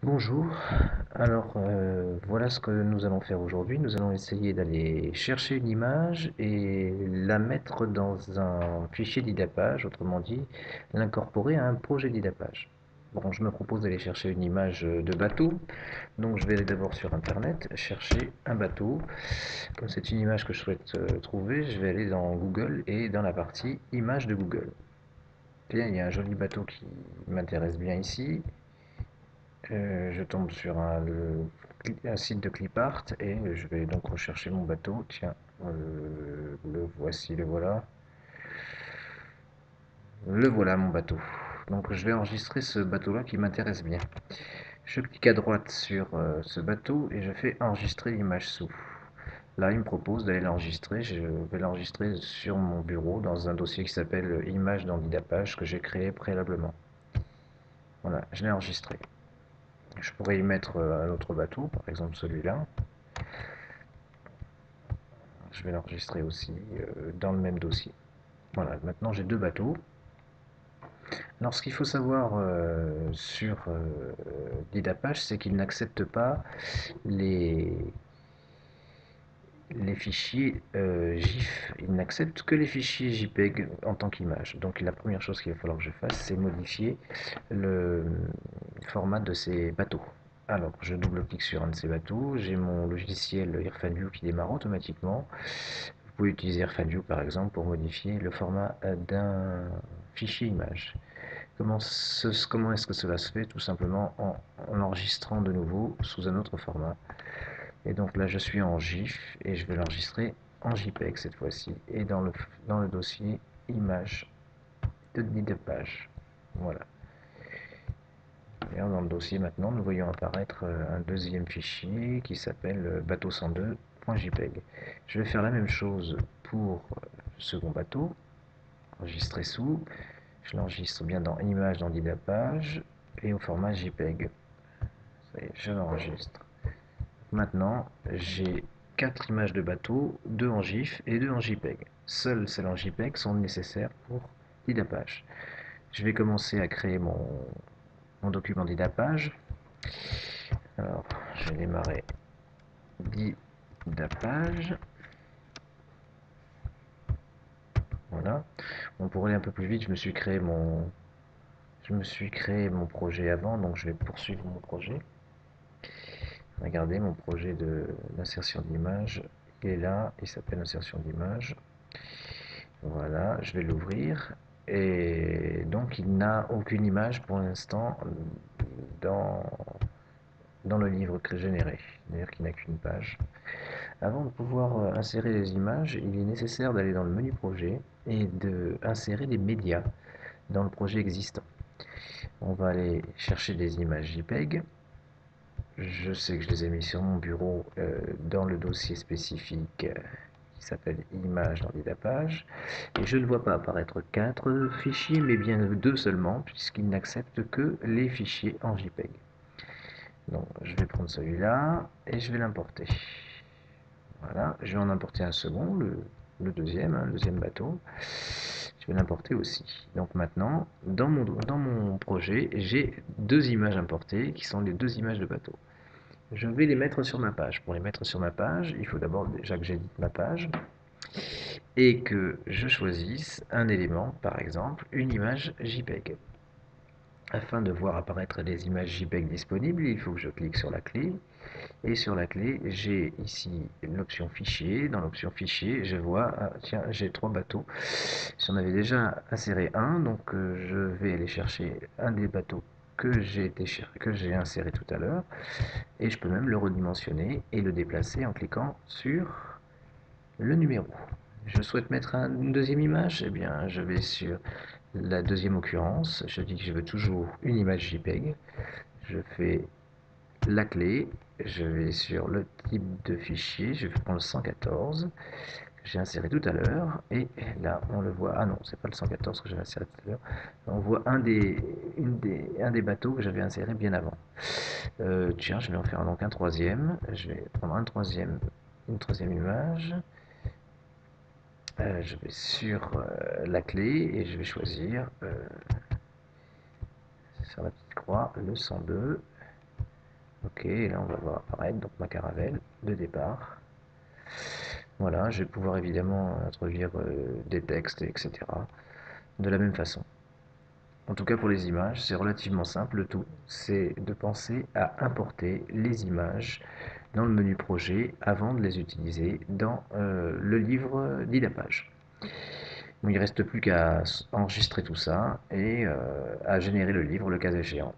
Bonjour, alors voilà ce que nous allons faire aujourd'hui. Nous allons essayer d'aller chercher une image et la mettre dans un fichier d'IDAPAGE, autrement dit, l'incorporer à un projet d'IDAPAGE. Bon, je me propose d'aller chercher une image de bateau, donc je vais aller d'abord sur internet, chercher un bateau. Comme c'est une image que je souhaite trouver, je vais aller dans Google et dans la partie images de Google. Bien, il y a un joli bateau qui m'intéresse bien ici. Je tombe sur un site de clipart et je vais donc rechercher mon bateau. Tiens, le voici, le voilà. Le voilà mon bateau. Donc je vais enregistrer ce bateau-là qui m'intéresse bien. Je clique à droite sur ce bateau et je fais enregistrer l'image sous. Là, il me propose d'aller l'enregistrer. Je vais l'enregistrer sur mon bureau dans un dossier qui s'appelle Images dans Didapage que j'ai créé préalablement. Voilà, je l'ai enregistré. Je pourrais y mettre un autre bateau, par exemple celui-là. Je vais l'enregistrer aussi dans le même dossier. Voilà, maintenant j'ai deux bateaux. Alors ce qu'il faut savoir sur Didapage, c'est qu'il n'accepte pas les, les fichiers GIF. Il n'accepte que les fichiers JPEG en tant qu'image. Donc la première chose qu'il va falloir que je fasse, c'est modifier le format de ces bateaux. Alors, je double-clique sur un de ces bateaux, j'ai mon logiciel IrfanView qui démarre automatiquement. Vous pouvez utiliser IrfanView par exemple pour modifier le format d'un fichier image. Comment est-ce que cela se fait? Tout simplement en enregistrant de nouveau sous un autre format. Et donc là, je suis en GIF et je vais l'enregistrer en JPEG cette fois-ci et dans le dossier image de Didapage. Voilà. Et dans le dossier maintenant, nous voyons apparaître un deuxième fichier qui s'appelle bateau102.jpg. Je vais faire la même chose pour le second bateau, enregistrer sous. Je l'enregistre bien dans image dans Didapage et au format JPEG. Ça y est, je l'enregistre. Maintenant, j'ai 4 images de bateau, 2 en GIF et 2 en JPEG. Seules celles en JPEG sont nécessaires pour Didapage. Je vais commencer à créer mon document Didapage. Alors, je vais démarrer Didapage. Voilà. Bon, pour aller un peu plus vite, je me suis créé mon projet avant, donc je vais poursuivre mon projet. Regardez mon projet d'insertion d'image. Il est là, il s'appelle insertion d'image. Voilà, je vais l'ouvrir. Et donc il n'a aucune image pour l'instant dans, dans le livre que j'ai généré. C'est-à-dire qu'il n'a qu'une page. Avant de pouvoir insérer les images, il est nécessaire d'aller dans le menu projet et d'insérer des médias dans le projet existant. On va aller chercher des images JPEG. Je sais que je les ai mis sur mon bureau dans le dossier spécifique qui s'appelle Images dans Didapage. Et je ne vois pas apparaître 4 fichiers, mais bien 2 seulement, puisqu'il n'accepte que les fichiers en JPEG. Donc je vais prendre celui-là et je vais l'importer. Voilà, je vais en importer un second, le deuxième, le deuxième bateau. Je vais l'importer aussi. Donc maintenant, dans mon projet, j'ai deux images importées qui sont les deux images de bateau. Je vais les mettre sur ma page. Pour les mettre sur ma page, il faut d'abord déjà que j'édite ma page et que je choisisse un élément, par exemple une image JPEG. Afin de voir apparaître les images JPEG disponibles, il faut que je clique sur la clé. Et sur la clé, j'ai ici l'option fichier. Dans l'option fichier, je vois, tiens, j'ai 3 bateaux. J'en avais déjà inséré un, donc je vais aller chercher un des bateaux que j'ai inséré tout à l'heure. Et je peux même le redimensionner et le déplacer en cliquant sur le numéro. Je souhaite mettre une deuxième image, eh bien je vais sur la deuxième occurrence, je dis que je veux toujours une image JPEG, je fais la clé, je vais sur le type de fichier, je vais prendre le 114 que j'ai inséré tout à l'heure, et là on le voit, ah non, c'est pas le 114 que j'avais inséré tout à l'heure, on voit un des bateaux que j'avais inséré bien avant. Tiens, je vais en faire donc un troisième, je vais prendre une troisième image, je vais sur la clé et je vais choisir sur la petite croix le 102. Ok, et là on va voir apparaître donc ma caravelle de départ. Voilà, je vais pouvoir évidemment introduire des textes, etc. de la même façon. En tout cas pour les images, c'est relativement simple. Le tout, c'est de penser à importer les images dans le menu projet avant de les utiliser dans le livre d'IDAPage. Bon, il ne reste plus qu'à enregistrer tout ça et à générer le livre le cas échéant.